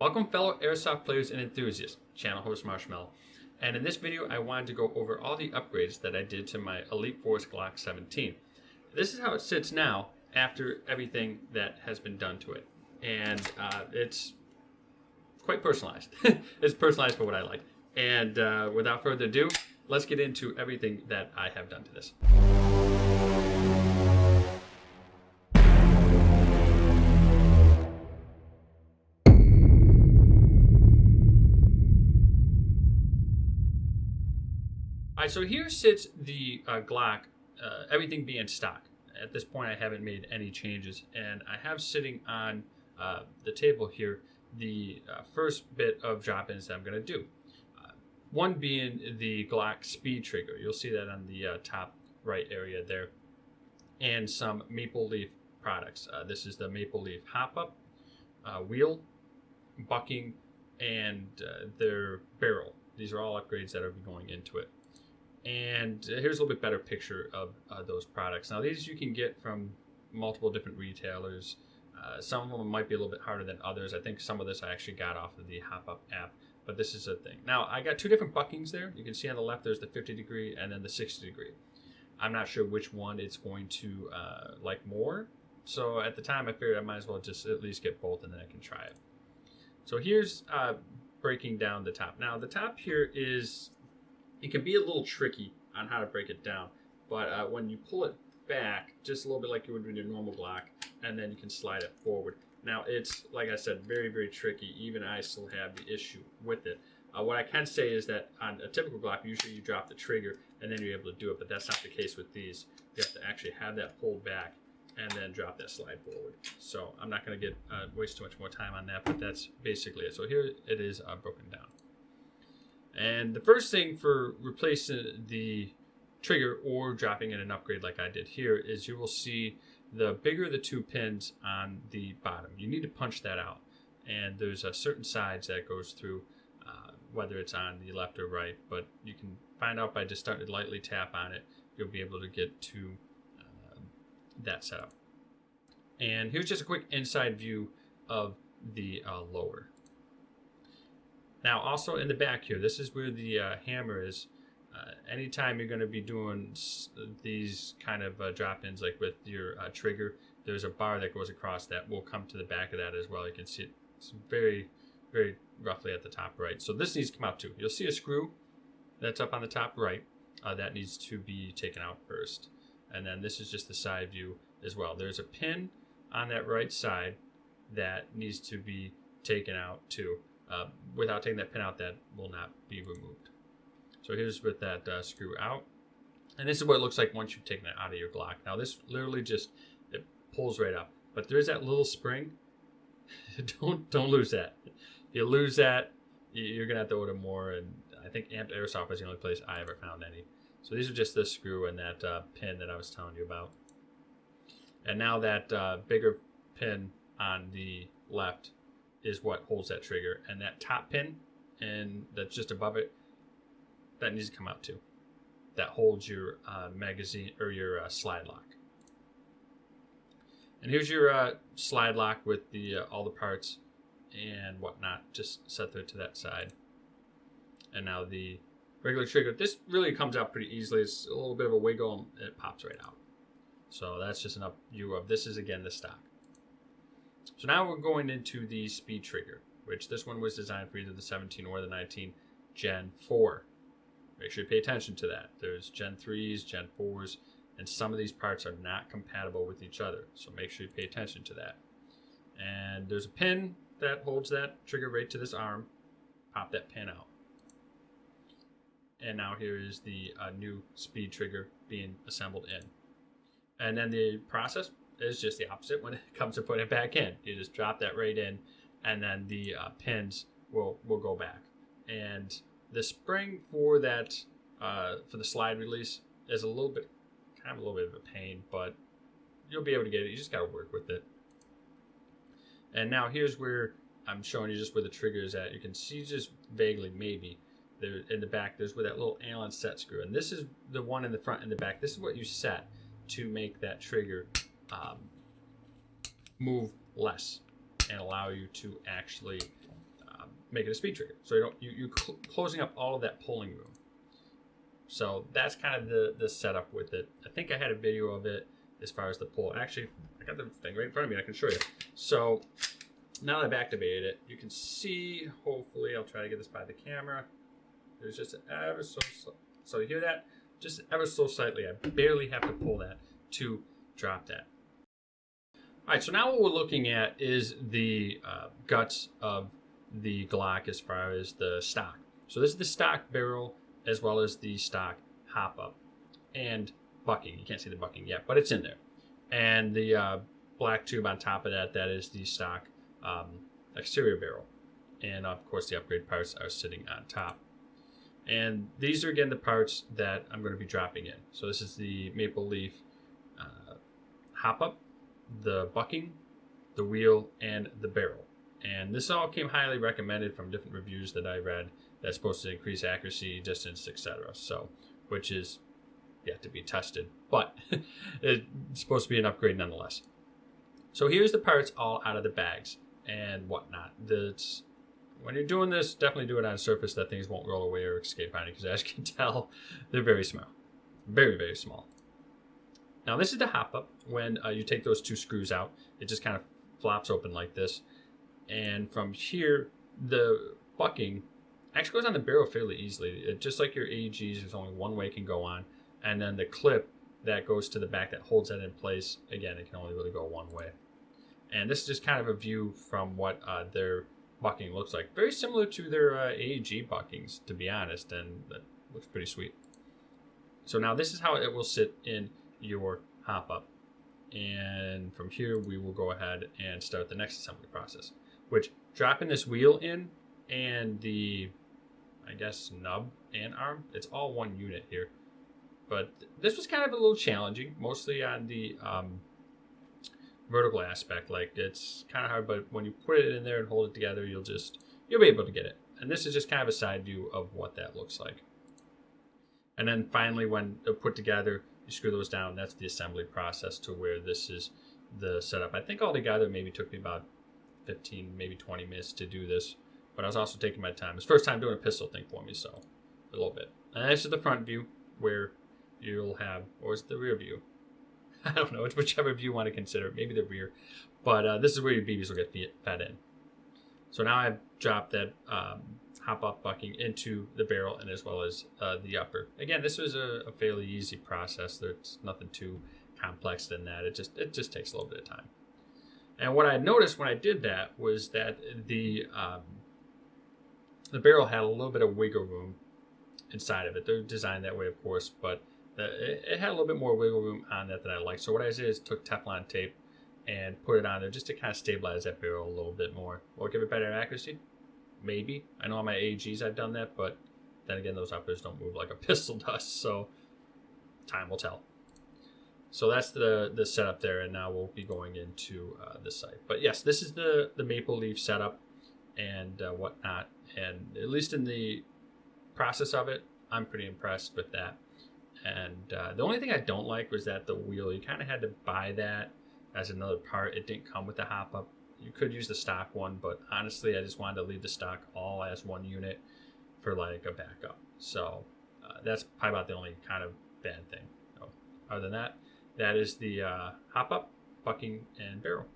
Welcome fellow Airsoft players and enthusiasts, channel host Marshmallow. And in this video I wanted to go over all the upgrades that I did to my Elite Force Glock 17. This is how it sits now after everything that has been done to it. And it's quite personalized. It's personalized for what I like. And without further ado, let's get into everything that I have done to this. Alright, so here sits the Glock, everything being stock. At this point I haven't made any changes, and I have sitting on the table here the first bit of drop-ins that I'm going to do. One being the Glock speed trigger. You'll see that on the top right area there. And some Maple Leaf products. This is the Maple Leaf Hopup, wheel, bucking, and their barrel. These are all upgrades that are going into it. And here's a little bit better picture of those products. Now these you can get from multiple different retailers. Some of them might be a little bit harder than others. I think some of this I actually got off of the Hopup app, but this is a thing. Now I got two different buckings there. You can see on the left there's the 50 degree and then the 60 degree. I'm not sure which one it's going to like more. So at the time I figured I might as well just at least get both and then I can try it. So here's breaking down the top. Now the top here is, it can be a little tricky on how to break it down, but when you pull it back, just a little bit like you would with your normal Glock, and then you can slide it forward. Now it's, like I said, very, very tricky. Even I still have the issue with it. What I can say is that on a typical Glock, usually you drop the trigger and then you're able to do it, but that's not the case with these. You have to actually have that pulled back and then drop that slide forward. So I'm not going to waste too much more time on that, but that's basically it. So here it is broken down. And the first thing for replacing the trigger or dropping in an upgrade like I did here is you will see the bigger the two pins on the bottom. You need to punch that out. And there's a certain size that goes through, whether it's on the left or right, but you can find out by just starting to lightly tap on it, you'll be able to get to that setup. And here's just a quick inside view of the lower. Now also in the back here, this is where the hammer is. Anytime you're going to be doing these kind of drop-ins like with your trigger, there's a bar that goes across that will come to the back of that as well. You can see it's very, very roughly at the top right. So this needs to come out too. You'll see a screw that's up on the top right. That needs to be taken out first. And then this is just the side view as well. There's a pin on that right side that needs to be taken out too. Without taking that pin out, that will not be removed. So here's with that screw out. And this is what it looks like once you've taken it out of your Glock. Now this literally just, it pulls right up. But there's that little spring. Don't lose that. If you lose that, you're going to have to order more. And I think Amped Airsoft was the only place I ever found any. So these are just this screw and that pin that I was telling you about. And now that bigger pin on the left is what holds that trigger, and that top pin and that's just above it, that needs to come out too. That holds your magazine or your slide lock. And here's your slide lock with the all the parts and whatnot, just set there to that side. And now the regular trigger, this really comes out pretty easily. It's a little bit of a wiggle and it pops right out. So that's just an up view of this. Is again the stock. So now we're going into the speed trigger, which this one was designed for either the 17 or the 19 Gen 4. Make sure you pay attention to that. There's Gen 3s, Gen 4s, and some of these parts are not compatible with each other. So make sure you pay attention to that. And there's a pin that holds that trigger right to this arm. Pop that pin out. And now here is the new speed trigger being assembled in. And then the process is just the opposite when it comes to putting it back in. You just drop that right in, and then the pins will go back. And the spring for that for the slide release is a little bit of a pain, but you'll be able to get it. You just got to work with it. And now here's where I'm showing you just where the trigger is at. You can see just vaguely maybe there in the back. There's where that little Allen set screw, and this is the one in the front and the back. This is what you set to make that trigger move less and allow you to actually make it a speed trigger. So you're closing up all of that pulling room. So that's kind of the setup with it. I think I had a video of it as far as the pull. Actually, I got the thing right in front of me. I can show you. So now that I've activated it, you can see, hopefully, I'll try to get this by the camera. There's just ever so you hear that? Just ever so slightly. I barely have to pull that to drop that. All right, so now what we're looking at is the guts of the Glock as far as the stock. So this is the stock barrel as well as the stock hop-up and bucking. You can't see the bucking yet, but it's in there. And the black tube on top of that, that is the stock exterior barrel. And of course the upgrade parts are sitting on top. And these are again the parts that I'm going to be dropping in. So this is the Maple Leaf hop-up, the bucking, the wheel, and the barrel. And this all came highly recommended from different reviews that I read. That's supposed to increase accuracy, distance, etc. So, which is yet to be tested, but it's supposed to be an upgrade nonetheless. So here's the parts all out of the bags and whatnot. When you're doing this, definitely do it on a surface that things won't roll away or escape on it, because as you can tell, they're very small. Very, very small. Now this is the hop-up. When you take those two screws out, it just kind of flops open like this. And from here, the bucking actually goes on the barrel fairly easily. Just like your AEGs, there's only one way it can go on. And then the clip that goes to the back that holds that in place, again, it can only really go one way. And this is just kind of a view from what their bucking looks like. Very similar to their AEG buckings, to be honest, and that looks pretty sweet. So now this is how it will sit in your hop-up. And from here, we will go ahead and start the next assembly process, which dropping this wheel in and the, I guess, nub and arm, it's all one unit here. But this was kind of a little challenging, mostly on the vertical aspect. Like, it's kind of hard, but when you put it in there and hold it together, you'll be able to get it. And this is just kind of a side view of what that looks like. And then finally, when they're put together, you screw those down. That's the assembly process to where this is the setup. I think altogether maybe took me about 15, maybe 20 minutes to do this. But I was also taking my time. It's the first time doing a pistol thing for me, so a little bit. And this is the front view where you'll have, or is it the rear view? I don't know. It's whichever view you want to consider. Maybe the rear. But this is where your BBs will get fed in. So now I've dropped that hop-up bucking into the barrel and as well as the upper. Again, this was a fairly easy process. There's nothing too complex than that. It just takes a little bit of time. And what I noticed when I did that was that the barrel had a little bit of wiggle room inside of it. They're designed that way, of course, but it had a little bit more wiggle room on that than I liked. So what I did is took Teflon tape and put it on there just to kind of stabilize that barrel a little bit more. Will it give it better accuracy? Maybe. I know on my AGs I've done that, but then again, those uppers don't move like a pistol does, so time will tell. So that's the setup there, and now we'll be going into the site. But yes, this is the Maple Leaf setup and whatnot, and at least in the process of it, I'm pretty impressed with that. And the only thing I don't like was that the wheel, you kind of had to buy that as another part. It didn't come with the hop-up. You could use the stock one, but honestly, I just wanted to leave the stock all as one unit for like a backup. So that's probably about the only kind of bad thing. So, other than that, that is the hop-up, bucking, and barrel.